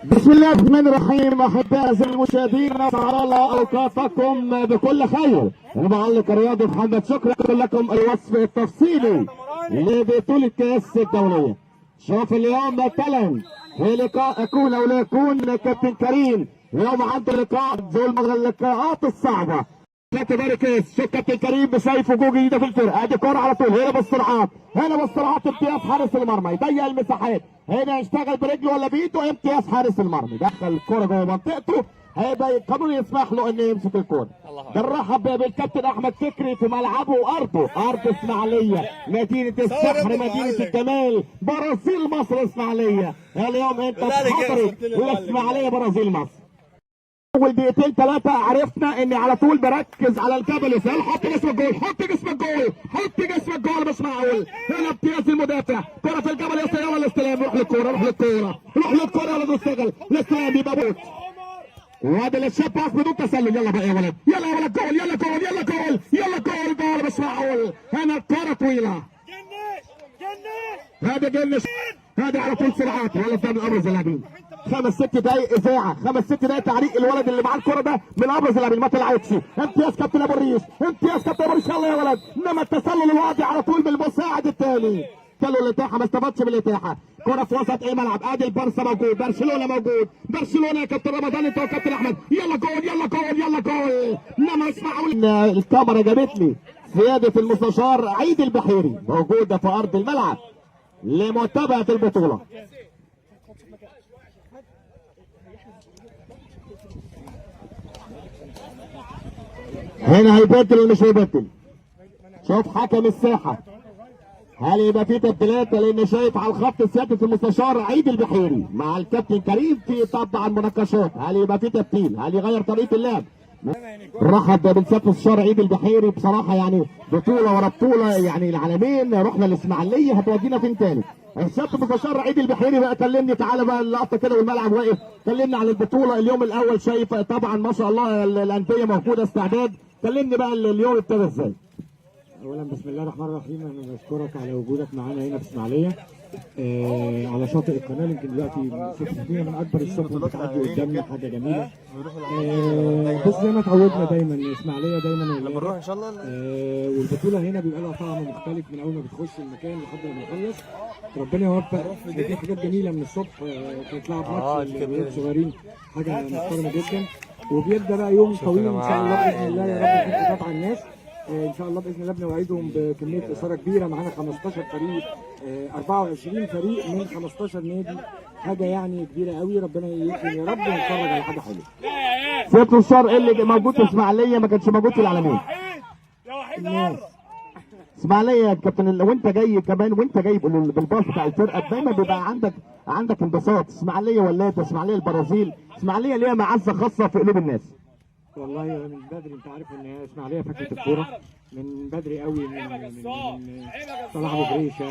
بسم الله الرحمن الرحيم. احبائي المشاهدين، اسعد الله اوقاتكم بكل خير. المعلق الرياضي محمد شكري يقول لكم الوصف التفصيلي لبطولة كاس الدولية. شوف اليوم مثلا في لقاء يكون او لا يكون كابتن كريم اليوم عنده لقاء ذو اللقاءات الصعبة. كاس شوف كابتن كريم بسيف وجوه جديده في الفرقه، ادي كوره على طول هنا بالسرعات، هنا بالسرعات امتياز حارس المرمى، يضيق المساحات، هنا يشتغل برجله ولا بايده، امتياز حارس المرمى، دخل الكوره جوه منطقته، هيبقى القانون يسمح له انه يمسك الكوره. بنرحب بالكابتن احمد فكري في ملعبه وارضه، ارض اسماعيليه، مدينه السحر، مدينه الجمال، برازيل مصر اسماعيليه. اليوم انت حضرت الاسماعيليه برازيل مصر. اول دقيقتين ثلاثه عرفنا اني على طول بركز على الجبل يسال، حط جسمك جول، حط جسمك جول، حط جسمك جول، مش معقول. هنا امتياز المدافع، كره في الجبل يسال، يلا الاستلام، روح للكوره، روح للكوره، روح للكوره، يلا نشتغل، الاستلام يبقى بوت. وهذا اللي شاب باس بدون تسلل، يلا بقى يا ولد، يلا يا ولد، جول، يلا جول، يلا جول، يلا جول، جول، مش معقول. هنا الكوره طويله، هذا جنش، هذا على طول سرعات، ولا ده من ابرز اللاعبين. 5-6 دقايق اذاعه، 5-6 دقايق تعليق الولد اللي معاه الكوره ده من ابرز اللاعبين، ما طلعتش. امتياز كابتن ابو الريش، امتياز كابتن ابو الريش، يلا يا ولد. انما التسلل الواضح على طول بالمساعد الثاني. كانوا الاتاحه ما استفادش بالاتاحه، كره في وسط الملعب، ادي البارسا موجود، برشلونه موجود، برشلونه يا كابتن رمضان انت وكابتن احمد، يلا جول، يلا جول، يلا جول. انما اسمعوا الكاميرا جابت لي سياده المستشار عيد البحيري موجوده في ارض الملعب لمتابعه البطوله. هنا هيبدل ولا مش هيبدل؟ شوف حكم الساحه، هل يبقى في تبديلات؟ لان شايف على الخط سياده المستشار عيد البحيري مع الكابتن كريم في طبعا مناقشات، هل يبقى في تبديل؟ هل يغير طريقه اللعب؟ رحب بسياده المستشار عيد البحيري، بصراحه يعني بطوله ورا بطوله، يعني العالمين، رحنا الاسماعيليه، هتودينا فين تاني؟ سياده المستشار عيد البحيري بقى كلمني، تعالى بقى اللقطه كده والملعب واقف، كلمني عن البطوله اليوم الاول، شايف طبعا ما شاء الله الانديه موجوده استعداد، كلمني بقى اليوم ابتدى ازاي؟ اولا بسم الله الرحمن الرحيم، انا بشكرك على وجودك معانا هنا في اسماعيليه على شاطئ القناه. يمكن دلوقتي شفتينا من اكبر السفن بتعدي قدامنا، حاجه جميله. بص زي ما اتعودنا دايما اسماعيليه دايما لما نروح ان شاء الله والبطوله هنا بيبقى لها طعم مختلف من اول ما بتخش المكان لحد ما بنخلص. ربنا يوفق. في حاجات جميله من الصبح، كانت لعب ماتش الولاد الصغيرين، حاجه محترمه جدا. وبيبدا بقى يوم طويل ان شاء الله باذن الله، يا رب يكون قطع الناس ان شاء الله باذن الله. بنوعدهم بكميه اثاره كبيره، معانا 15 فريق، 24 فريق من 15 نادي، حاجه يعني كبيره قوي. ربنا يكرم يا رب ونتفرج على حاجه حلوه. سياده الشر اللي موجود في اسماعيليه ما كانش موجود في العالمين. اسماعيليه يا كابتن، وانت جاي كمان، وانت جاي بالباص بتاع الفرقه دايما بيبقى عندك انبساط. اسماعيليه ولات، اسماعيليه البرازيل، اسماعيليه ليها معزه خاصه في قلوب الناس. والله من بدري انت عارف ان اسماعيليه فكره الكوره من بدري قوي، من طلع ابو جريشه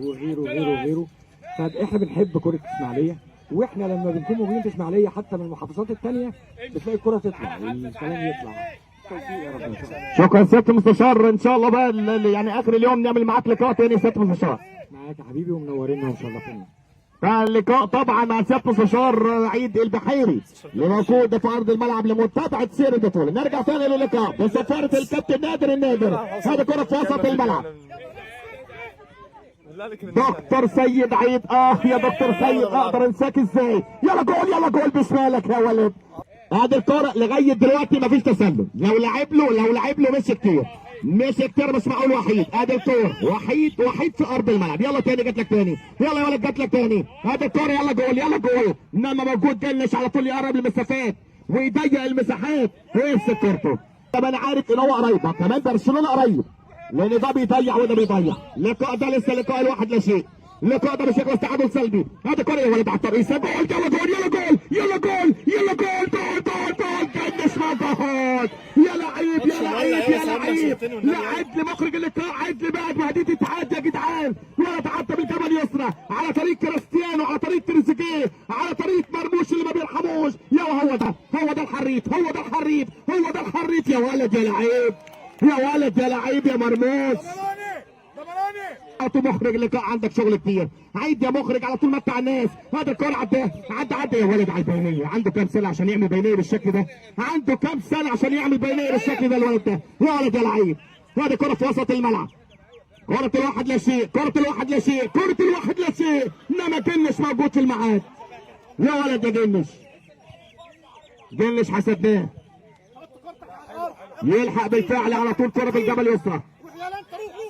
وغيره وغيره وغيره. فاحنا بنحب كوره اسماعيليه، واحنا لما بنكون موجودين في اسماعيليه حتى من المحافظات الثانيه بتلاقي الكوره تطلع والكلام يطلع. شكرا سياده المستشار، ان شاء الله بقى يعني اخر اليوم نعمل معاك لقاء تاني سياده المستشار. معاك يا حبيبي ومنورينا ان شاء الله فينا. فاللقاء طبعا مع سياده المستشار عيد البحيري اللي موجود في ارض الملعب لمتابعه سير البطوله. نرجع ثاني للقاء بسفاره الكابتن نادر النادر، هذه كره في وسط الملعب. دكتور سيد عيد، يا دكتور سيد اقدر انساك ازاي؟ يلا جول، يلا جول بشمالك يا ولد. هذه الكره لغايه دلوقتي مفيش تسلل، لو لعب له مش كتير، مش معقول. وحيد ادي الكوره، وحيد في ارض الملعب، يلا تاني جات لك تاني، يلا يا ولد جات لك تاني، ادي الكوره، يلا جول، يلا جول. انما موجود جنش على طول يقرب المسافات ويضيق المساحات ويمسك كورته. طب انا عارف ان هو قريب، كمان برشلونه قريب، لان ده بيضيع وده بيضيع. اللقاء ده لسه لقاء الواحد لا شيء، اللقاء ده مش هيخلص تعادل سلبي. هذا كوره يا ولد على الترقيص، جول، يلا جول، يلا جول، يلا جول، يلا جول، جول جنش ما جول. يا لعيب يا لعيب يا لعيب، لعيب لمخرج اللقاء، عيد لي بقى بهديه اتحاد يا جدعان. ولد عدى بالجبل يسرى على طريق كريستيانو، على طريق تريزيجيه، على طريق مرموش اللي ما بيرحموش. يا هو ده الحريف، هو ده الحريف يا ولد، يا لعيب يا ولد، يا لعيب يا مرموش. مخرج لقاء عندك شغل كتير. عيد يا مخرج على طول متع الناس. هذا الكرة عدى يا ولد على البينيه. عنده كام سنه عشان يعمل بينيه بالشكل ده؟ عنده كام سنه عشان يعمل بينيه بالشكل ده الولد ده؟ يا ولد يا لعيب. هذه كرة في وسط الملعب. كرة الواحد لا شيء، كرة الواحد لا شيء، كرة الواحد لا شيء. انما جنش موجود في الميعاد. يا ولد يا جنش حسدناه. يلحق بالفعل على طول كرة في الجبل اليسرى.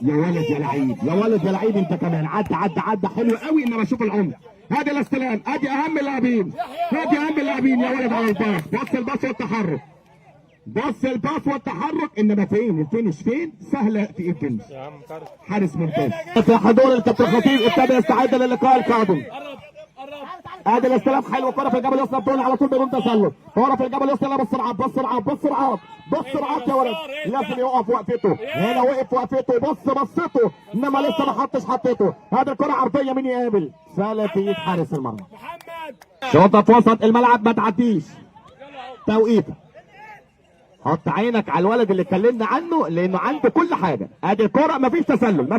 يا ولد يا لعيب، يا ولد يا لعيب انت كمان. عدى حلو قوي. انما شوف العمر. ادي الاستلام، ادي اهم اللاعبين، ادي اهم اللاعبين يا ولد على الباص. بص الباص والتحرك، بص الباص والتحرك. انما فين الفينش؟ فين؟ سهله في ايه الفينش؟ حارس ممتاز. في حضور الكابتن خطيب ابتدى يستعد للقاء القادم. ادي الاستلام حلو. كرة في الجبل اليسرى بتقول على طول بدون تسلل. كرة في الجبل اليسرى. لا بسرعه يا ولد. لازم يقف وقفته. هنا وقف وقفته. بصته. انما لسه ما حطيته. هذه الكرة عرضيه. مين يقابل؟ سالة في ايد حارس المرمى. شوطه في وسط الملعب ما تعديش. توقيت. حط عينك على الولد اللي اتكلمنا عنه لانه عنده كل حاجه. ادي الكرة مفيش تسلل.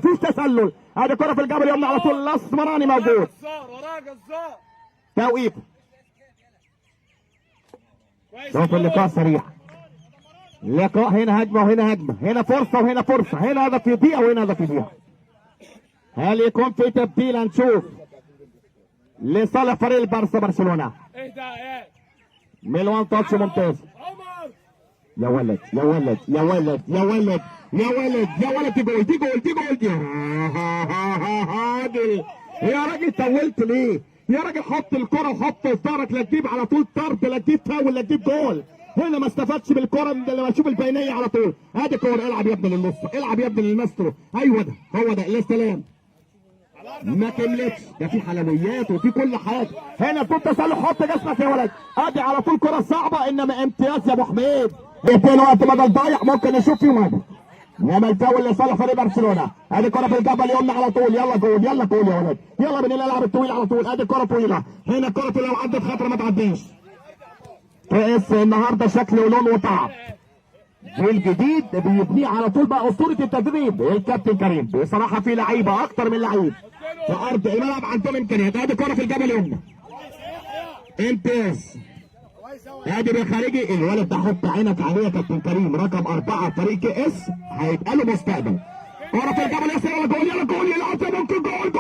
ادي الكرة في الجبل اليمنى على طول. الاسمراني موجود. توقيت. شوف اللقاء سريع. اللقاء هنا هجمه وهنا هجمه. هنا فرصه وهنا فرصه. هنا هدف يضيع وهنا هدف يضيع. هل يكون في تبديل؟ هنشوف. لصالح فريق البارسا برشلونه. ميلوان تاتش ممتاز. يا ولد دي جول. يا راجل طولت ليه؟ يا راجل حط الكرة وحط اصدارك. لا تجيب على طول طرد، لا تجيب فاول، لا تجيب جول. هنا ما استفادش بالكرة لما اشوف البينية على طول. ادي كورة. العب يا ابني للنص، العب يا ابني للماسترو. ايوه ده هو ده الاستلام. ما كملتش. ده في حلويات وفي كل حاجه. هنا طول تسلل. حط جسمك يا ولد. ادي على طول كرة صعبة. انما امتياز يا ابو حميد. اثنين وقت بدل ضايع ممكن نشوف فيهم هدف. انما الفاول لصالح فريق برشلونه. ادي كرة في الجبل اليمنى على طول. يلا جول يا ولد. يلا من الالعاب الطويله على طول. ادي كرة طويله. هنا كرة لو عدت خطره ما تعديش. كاس النهارده شكل ولون وطعم. جيل جديد بيبنيه على طول بقى. اسطوره التدريب الكابتن كريم. بصراحه في لعيبه اكتر من لعيب في ارض الملعب عندهم امكانيات. ادي كرة في الجبل اليمنى. امتياز. ادي بالخارجي. الولد ده حط عينك عليه يا كابتن كريم. رقم 4 فريق كاس هيبقى له مستقبل. كرة في الجبل اليسرى. يلا جول يلعب. ممكن جول.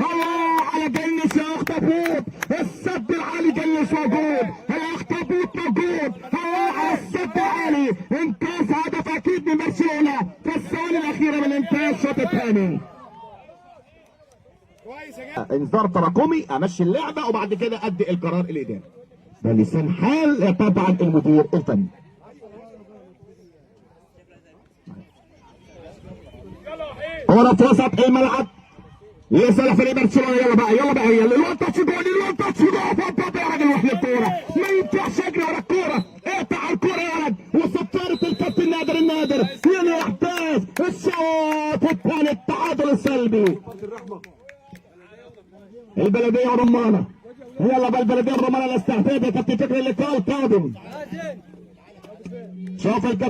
الله على جنس يا اخطبوط. السد العالي جنس موجود. الاخطبوط موجود. الله على السد العالي. انقاذ هدف اكيد من برشلونه في الثواني الاخيره من انتهاء الشوط الثاني. انذار تراكمي. امشي اللعبه وبعد كده ادي القرار الاداري. ده لسان حال طبعا المدير الفني. كرة في وسط الملعب لصالح فريق برشلونه. يلا بقى الوان تاتش جول. يا راجل روح للكوره. ما ينفعش اجري ورا الكوره. اقطع الكوره يا ولد. وصفاره الكابتن النادر. هنا يحتاج الشوط الثاني. التعادل السلبي. البلديه ورمانه. يلا بقى البلديه ورمانه الاستعداد يا كابتن فكري اللقاء القادم. شوف الكابتن